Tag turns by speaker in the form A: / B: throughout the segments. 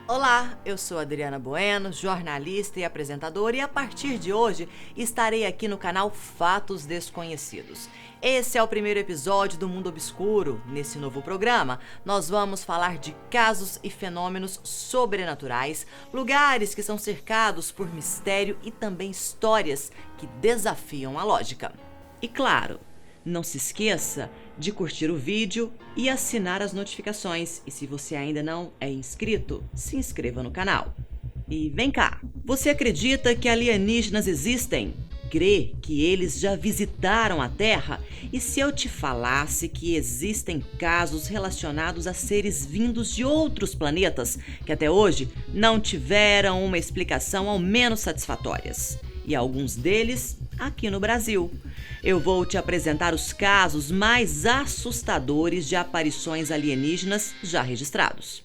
A: Olá, eu sou Adriana Bueno, jornalista e apresentadora, e a partir de hoje estarei aqui no canal Fatos Desconhecidos. Esse é o primeiro episódio do Mundo Obscuro. Nesse novo programa, nós vamos falar de casos e fenômenos sobrenaturais, lugares que são cercados por mistério e também histórias que desafiam a lógica. E claro, não se esqueça de curtir o vídeo e assinar as notificações. E se você ainda não é inscrito, se inscreva no canal. E vem cá, você acredita que alienígenas existem? Crê que eles já visitaram a Terra? E se eu te falasse que existem casos relacionados a seres vindos de outros planetas que até hoje não tiveram uma explicação ao menos satisfatórias? E alguns deles aqui no Brasil. Eu vou te apresentar os casos mais assustadores de aparições alienígenas já registrados.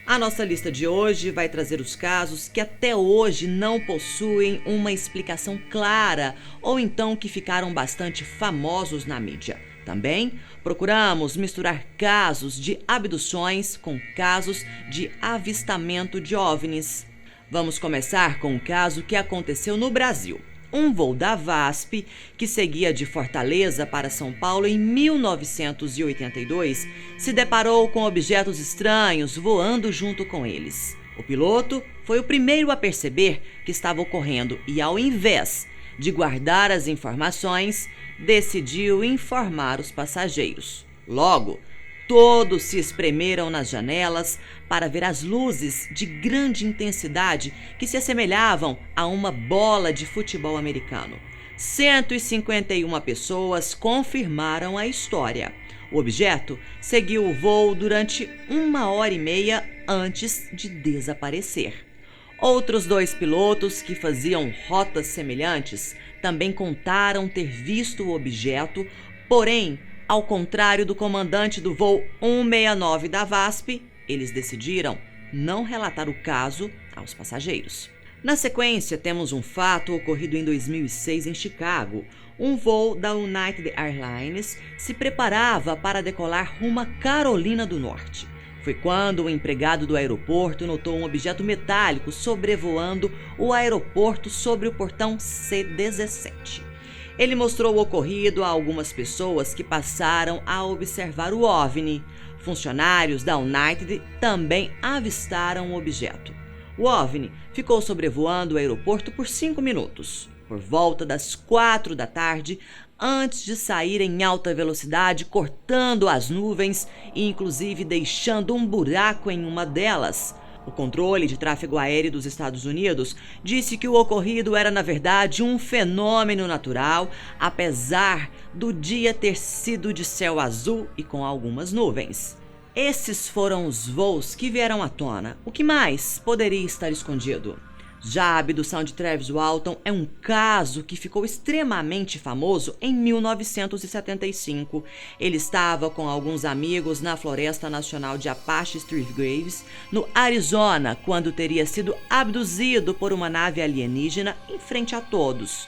A: A nossa lista de hoje vai trazer os casos que até hoje não possuem uma explicação clara ou então que ficaram bastante famosos na mídia. Também procuramos misturar casos de abduções com casos de avistamento de OVNIs. Vamos começar com um caso que aconteceu no Brasil. Um voo da VASP, que seguia de Fortaleza para São Paulo em 1982, se deparou com objetos estranhos voando junto com eles. O piloto foi o primeiro a perceber que estava ocorrendo e, ao invés de guardar as informações, decidiu informar os passageiros. Logo, todos se espremeram nas janelas para ver as luzes de grande intensidade que se assemelhavam a uma bola de futebol americano. 151 pessoas confirmaram a história. O objeto seguiu o voo durante 1h30 antes de desaparecer. Outros 2 pilotos que faziam rotas semelhantes também contaram ter visto o objeto, porém, ao contrário do comandante do voo 169 da VASP, eles decidiram não relatar o caso aos passageiros. Na sequência, temos um fato ocorrido em 2006 em Chicago. Um voo da United Airlines se preparava para decolar rumo à Carolina do Norte. Foi quando o empregado do aeroporto notou um objeto metálico sobrevoando o aeroporto sobre o portão C-17. Ele mostrou o ocorrido a algumas pessoas que passaram a observar o OVNI. Funcionários da United também avistaram o objeto. O OVNI ficou sobrevoando o aeroporto por 5 minutos. Por volta das 4 da tarde, antes de sair em alta velocidade, cortando as nuvens e inclusive deixando um buraco em uma delas. O controle de tráfego aéreo dos Estados Unidos disse que o ocorrido era, na verdade, um fenômeno natural, apesar do dia ter sido de céu azul e com algumas nuvens. Esses foram os voos que vieram à tona. O que mais poderia estar escondido? Já a abdução de Travis Walton é um caso que ficou extremamente famoso em 1975. Ele estava com alguns amigos na Floresta Nacional de Apache Street Graves, no Arizona, quando teria sido abduzido por uma nave alienígena em frente a todos.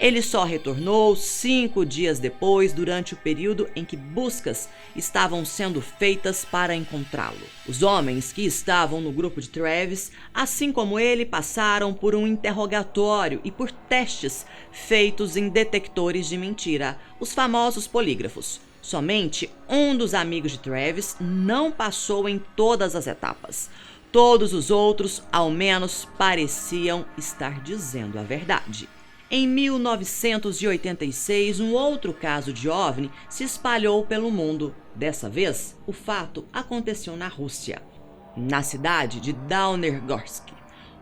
A: Ele só retornou 5 dias depois, durante o período em que buscas estavam sendo feitas para encontrá-lo. Os homens que estavam no grupo de Travis, assim como ele, passaram por um interrogatório e por testes feitos em detectores de mentira, os famosos polígrafos. Somente um dos amigos de Travis não passou em todas as etapas. Todos os outros, ao menos, pareciam estar dizendo a verdade. Em 1986, um outro caso de OVNI se espalhou pelo mundo. Dessa vez, o fato aconteceu na Rússia, na cidade de Downergorsk.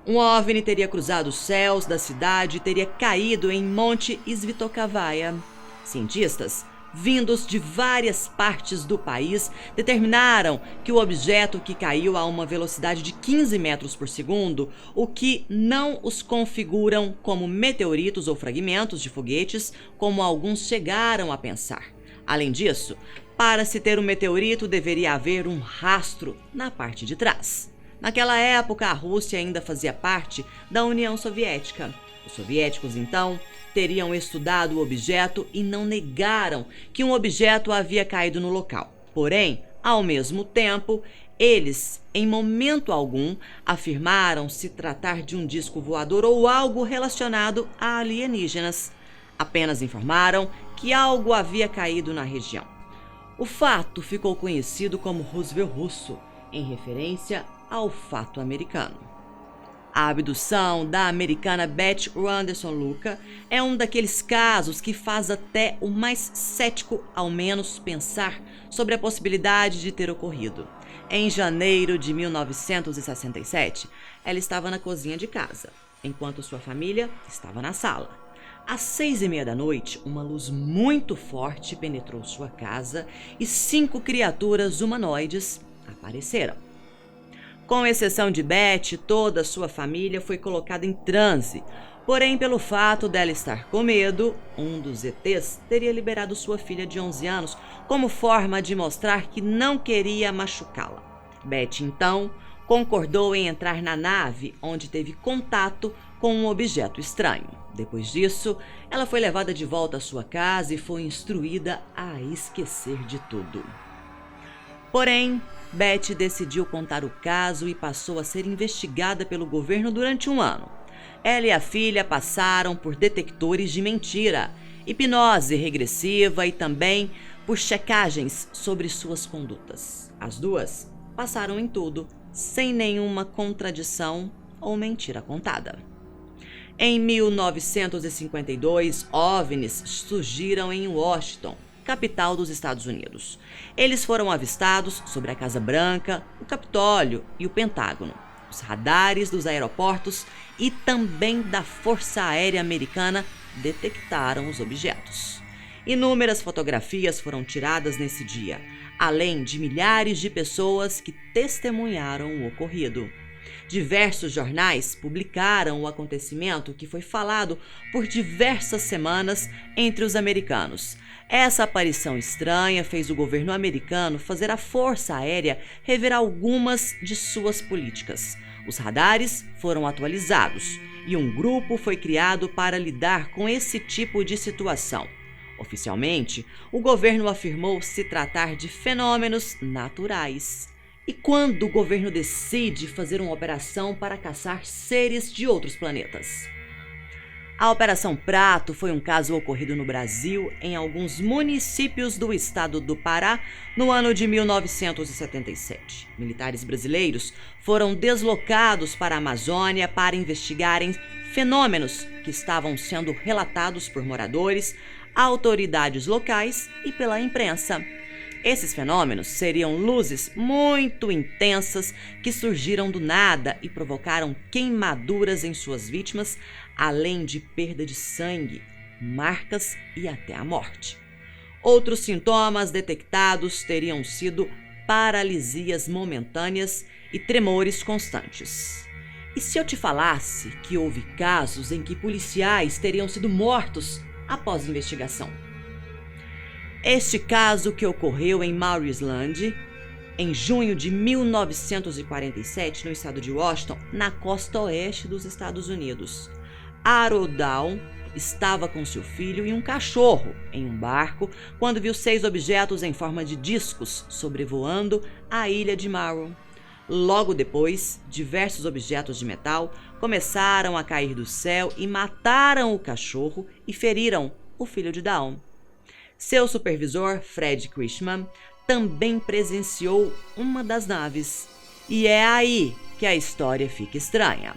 A: Um OVNI teria cruzado os céus da cidade e teria caído em Monte Svitokavaya. Cientistas vindos de várias partes do país determinaram que o objeto que caiu a uma velocidade de 15 metros por segundo, o que não os configuram como meteoritos ou fragmentos de foguetes, como alguns chegaram a pensar. Além disso, para se ter um meteorito deveria haver um rastro na parte de trás. Naquela época, a Rússia ainda fazia parte da União Soviética. Os soviéticos, então, teriam estudado o objeto e não negaram que um objeto havia caído no local. Porém, ao mesmo tempo, eles, em momento algum, afirmaram se tratar de um disco voador ou algo relacionado a alienígenas. Apenas informaram que algo havia caído na região. O fato ficou conhecido como Roosevelt russo, em referência ao fato americano. A abdução da americana Beth Anderson Luca é um daqueles casos que faz até o mais cético, ao menos, pensar sobre a possibilidade de ter ocorrido. Em janeiro de 1967, ela estava na cozinha de casa, enquanto sua família estava na sala. Às 6:30 da noite, uma luz muito forte penetrou sua casa e 5 criaturas humanoides apareceram. Com exceção de Beth, toda a sua família foi colocada em transe. Porém, pelo fato dela estar com medo, um dos ETs teria liberado sua filha de 11 anos como forma de mostrar que não queria machucá-la. Beth, então, concordou em entrar na nave, onde teve contato com um objeto estranho. Depois disso, ela foi levada de volta à sua casa e foi instruída a esquecer de tudo. Porém, Beth decidiu contar o caso e passou a ser investigada pelo governo durante 1 ano. Ela e a filha passaram por detectores de mentira, hipnose regressiva e também por checagens sobre suas condutas. As duas passaram em tudo, sem nenhuma contradição ou mentira contada. Em 1952, OVNIs surgiram em Washington, capital dos Estados Unidos. Eles foram avistados sobre a Casa Branca, o Capitólio e o Pentágono. Os radares dos aeroportos e também da Força Aérea Americana detectaram os objetos. Inúmeras fotografias foram tiradas nesse dia, além de milhares de pessoas que testemunharam o ocorrido. Diversos jornais publicaram o acontecimento, que foi falado por diversas semanas entre os americanos. Essa aparição estranha fez o governo americano fazer a Força Aérea rever algumas de suas políticas. Os radares foram atualizados e um grupo foi criado para lidar com esse tipo de situação. Oficialmente, o governo afirmou se tratar de fenômenos naturais. E quando o governo decide fazer uma operação para caçar seres de outros planetas? A Operação Prato foi um caso ocorrido no Brasil, em alguns municípios do estado do Pará, no ano de 1977. Militares brasileiros foram deslocados para a Amazônia para investigarem fenômenos que estavam sendo relatados por moradores, autoridades locais e pela imprensa. Esses fenômenos seriam luzes muito intensas que surgiram do nada e provocaram queimaduras em suas vítimas, além de perda de sangue, marcas e até a morte. Outros sintomas detectados teriam sido paralisias momentâneas e tremores constantes. E se eu te falasse que houve casos em que policiais teriam sido mortos após investigação? Este caso, que ocorreu em Maryland, em junho de 1947, no estado de Washington, na costa oeste dos Estados Unidos. Harold Down estava com seu filho e um cachorro em um barco quando viu 6 objetos em forma de discos sobrevoando a ilha de Morrow. Logo depois, diversos objetos de metal começaram a cair do céu e mataram o cachorro e feriram o filho de Down. Seu supervisor, Fred Chrisman, também presenciou uma das naves. E é aí que a história fica estranha.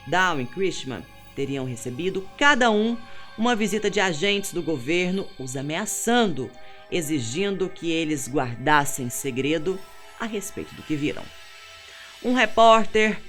A: Down e Chrisman teriam recebido, cada um, uma visita de agentes do governo, os ameaçando, exigindo que eles guardassem segredo a respeito do que viram. Um repórter,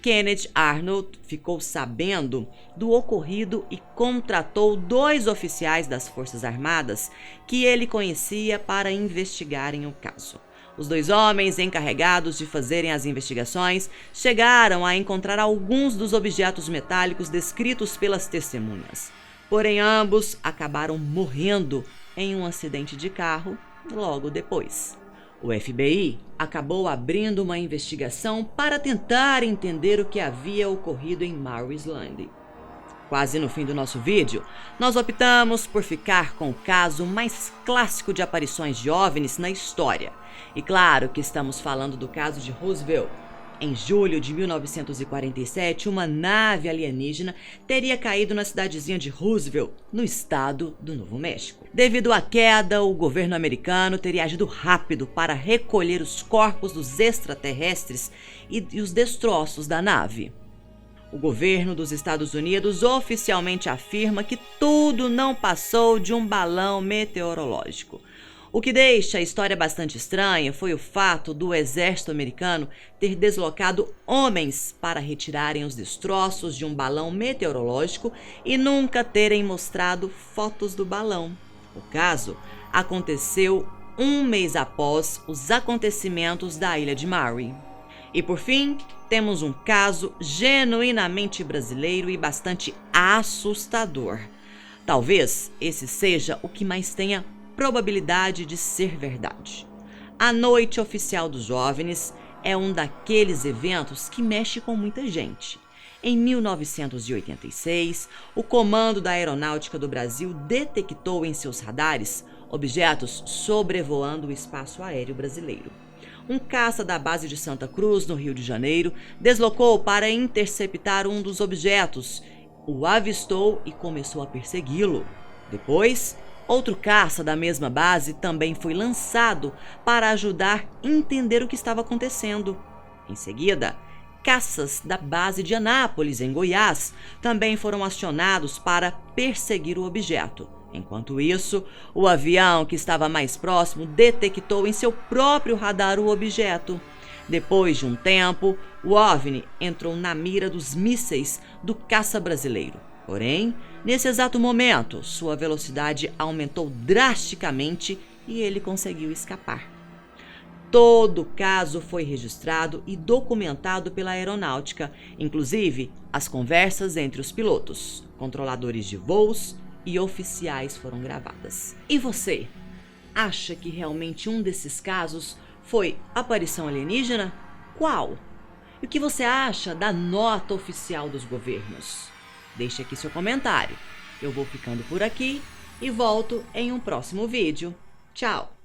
A: Kenneth Arnold, ficou sabendo do ocorrido e contratou 2 oficiais das Forças Armadas que ele conhecia para investigarem o caso. Os 2 homens encarregados de fazerem as investigações chegaram a encontrar alguns dos objetos metálicos descritos pelas testemunhas. Porém, ambos acabaram morrendo em um acidente de carro logo depois. O FBI acabou abrindo uma investigação para tentar entender o que havia ocorrido em Mare Island. Quase no fim do nosso vídeo, nós optamos por ficar com o caso mais clássico de aparições de OVNIs na história. E claro que estamos falando do caso de Roswell. Em julho de 1947, uma nave alienígena teria caído na cidadezinha de Roswell, no estado do Novo México. Devido à queda, o governo americano teria agido rápido para recolher os corpos dos extraterrestres e os destroços da nave. O governo dos Estados Unidos oficialmente afirma que tudo não passou de um balão meteorológico. O que deixa a história bastante estranha foi o fato do exército americano ter deslocado homens para retirarem os destroços de um balão meteorológico e nunca terem mostrado fotos do balão. O caso aconteceu um mês após os acontecimentos da Ilha de Mare. E por fim, temos um caso genuinamente brasileiro e bastante assustador. Talvez esse seja o que mais tenha probabilidade de ser verdade. A Noite Oficial dos OVNIs é um daqueles eventos que mexe com muita gente. Em 1986, o Comando da Aeronáutica do Brasil detectou em seus radares objetos sobrevoando o espaço aéreo brasileiro. Um caça da base de Santa Cruz, no Rio de Janeiro, deslocou para interceptar um dos objetos, o avistou e começou a persegui-lo. Depois, outro caça da mesma base também foi lançado para ajudar a entender o que estava acontecendo. Em seguida, caças da base de Anápolis, em Goiás, também foram acionados para perseguir o objeto. Enquanto isso, o avião que estava mais próximo detectou em seu próprio radar o objeto. Depois de um tempo, o OVNI entrou na mira dos mísseis do caça brasileiro. Porém, nesse exato momento, sua velocidade aumentou drasticamente e ele conseguiu escapar. Todo o caso foi registrado e documentado pela aeronáutica, inclusive as conversas entre os pilotos, controladores de voos e oficiais foram gravadas. E você? Acha que realmente um desses casos foi aparição alienígena? Qual? E o que você acha da nota oficial dos governos? Deixe aqui seu comentário. Eu vou ficando por aqui e volto em um próximo vídeo. Tchau!